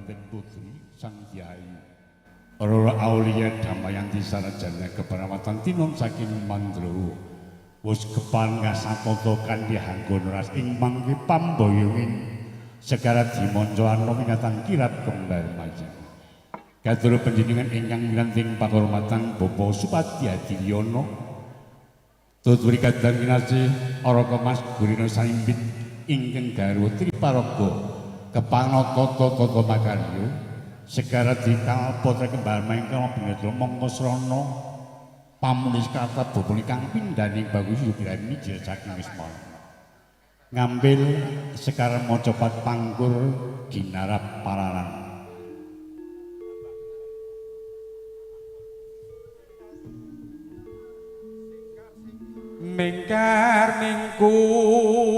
Pengantin putri sang Hyai Aurora Aulia Damayanti sarajana keperawatan tinon saking Mandra wis kepan ngasatata kanthi hanggon ras ing mangke pamboyonging segara dimanca anomi ngatang kirap kembar majeng katur panjenengan ingkang milanting pakurmatan Bapak Supati Adiyono tuturi kadang kinasih Araka Mas Gurina Saimbit ingkang garwa Triparaga kepanata-tata makarya segara dikal putra kembar mangka binedra mangka srana pamulis kata bobon kang pindhaning bagus yugrami mijil saking wisma ngambil sekarang mau cepat pangkur ginarap pararan mingkar mingkur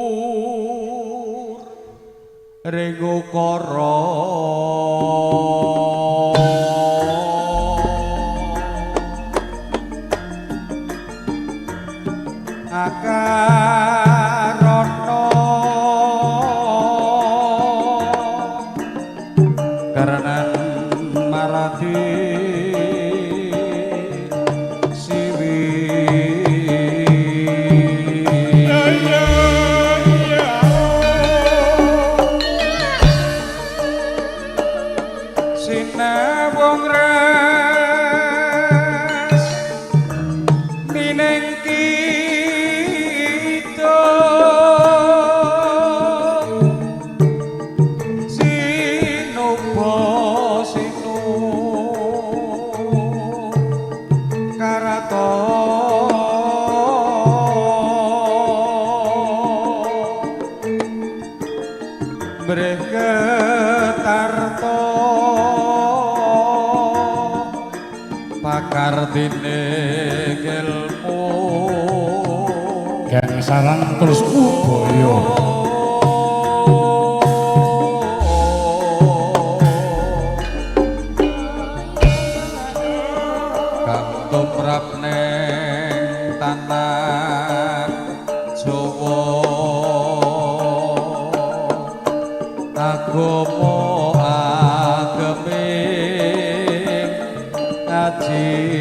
ringu koro akarono karena marati Kartine ilmu gang sarang terus ubaya kang tumrap ning tanah Jawa agama ageming ngaji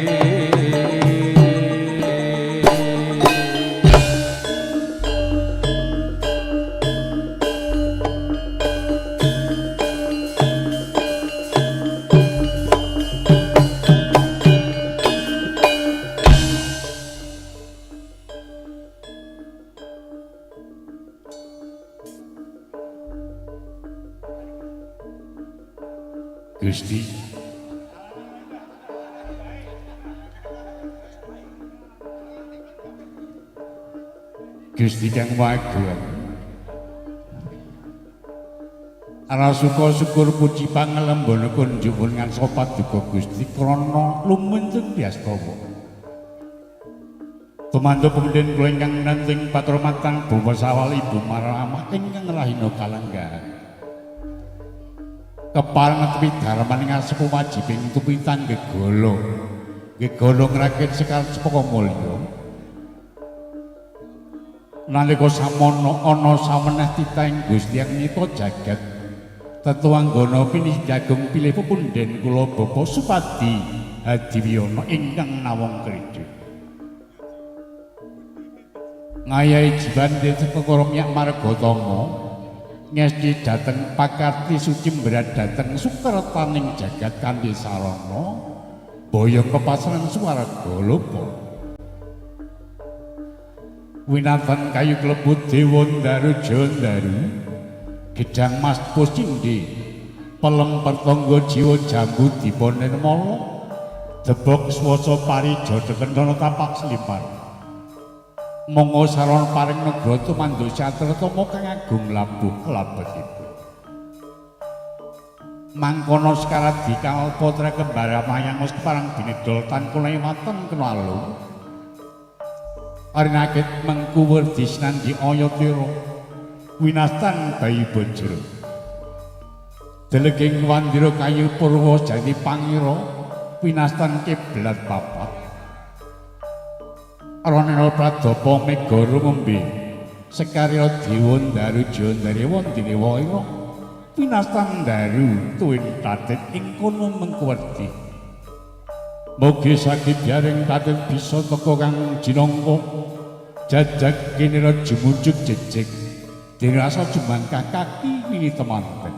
Gusti Gusti kang wagung ana suka syukur puji pangalembana kunjupun ngan sopat duka Gusti krana lumuntung diastawa tumantu pemudhen kula ingkang nanting paturmatang Bapa Sawal Ibu Maramah ingkang rahina kalanggahan kepareng tepi darmaning asepu wajibing tupitan gegolo ngrakit sekar sepoko mulya nalika samono ana sameneh titahing Gusti yang nyita jagat tetuanggana pinih jagung pilih pepundhen kula Bapak Supati Adiyono ingkang nawang kredit ngayahi jibande perkara miyak margatama ngesti dhateng pakarti suci mbrat dhateng sukertaning jagat kanthi sarana boyong kepasaran swarga lopa winatan kayu klebut Dewandaru Jandaru gedang mas pusindi pelem pertangga jiwa jambu diponen mala debok swasa parijo dekendana tapak slimpar monggo saron paring negara tumandu satratama kang agung labuh labetipun mangkono sekarat dikal putra kembar mayang wis parang binedol tan kula imaten kena alung arinakit mengku werdi sinandi ayatira winastan bayi bojro deleging wandira kayu purwa jati pangira winastan kiblat papat Aranana Pradapa mega rumembe sekarya Dewandaru Jandari wondene waira pinastan daru tuwin tatit ing kono mengkuwerti. Mugi saged jaring tatit bisa teka kang jinangka jajak kinira jumujuk jejeg dirasa jumangkah kaki wini temanten.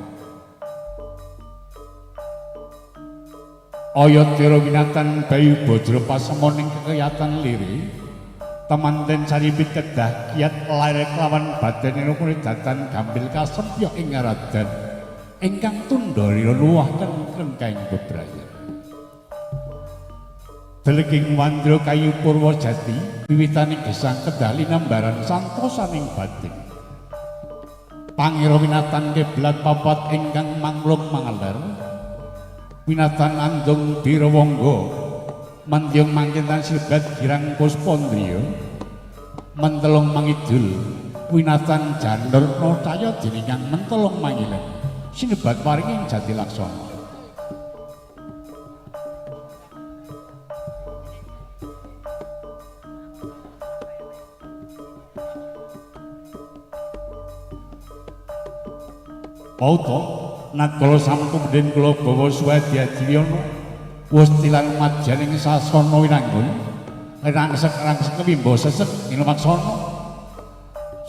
Ayatira winatan Bayu Badra pasemoning kekayatan lire temanten saripit kedah kiat lair kelawan badanira kuridatan gambil kasempya ing ngaradan ingkang tundharira luwah kengkeng kaing bebraya. Deleging Wandra Kayu Purwajati wiwitaning gesang kedah linambaran santosaning batin. Pangira winatan keblat papat ingkang manglung mangeler winatan andung Birawangga mandyung mangkintan sibat girang Puspandriya mentelung mangidul winatan Janurna Caya dening mentelung mangilen sinebat paringing jati laksana. Pauta nakala sampun den kula bawa Swadhyadriyana wustilan madyaning sasana winanggun rangsek-rangsek wimba sesek ing maksana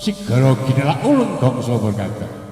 sigara ginelak ulun gangsa berkata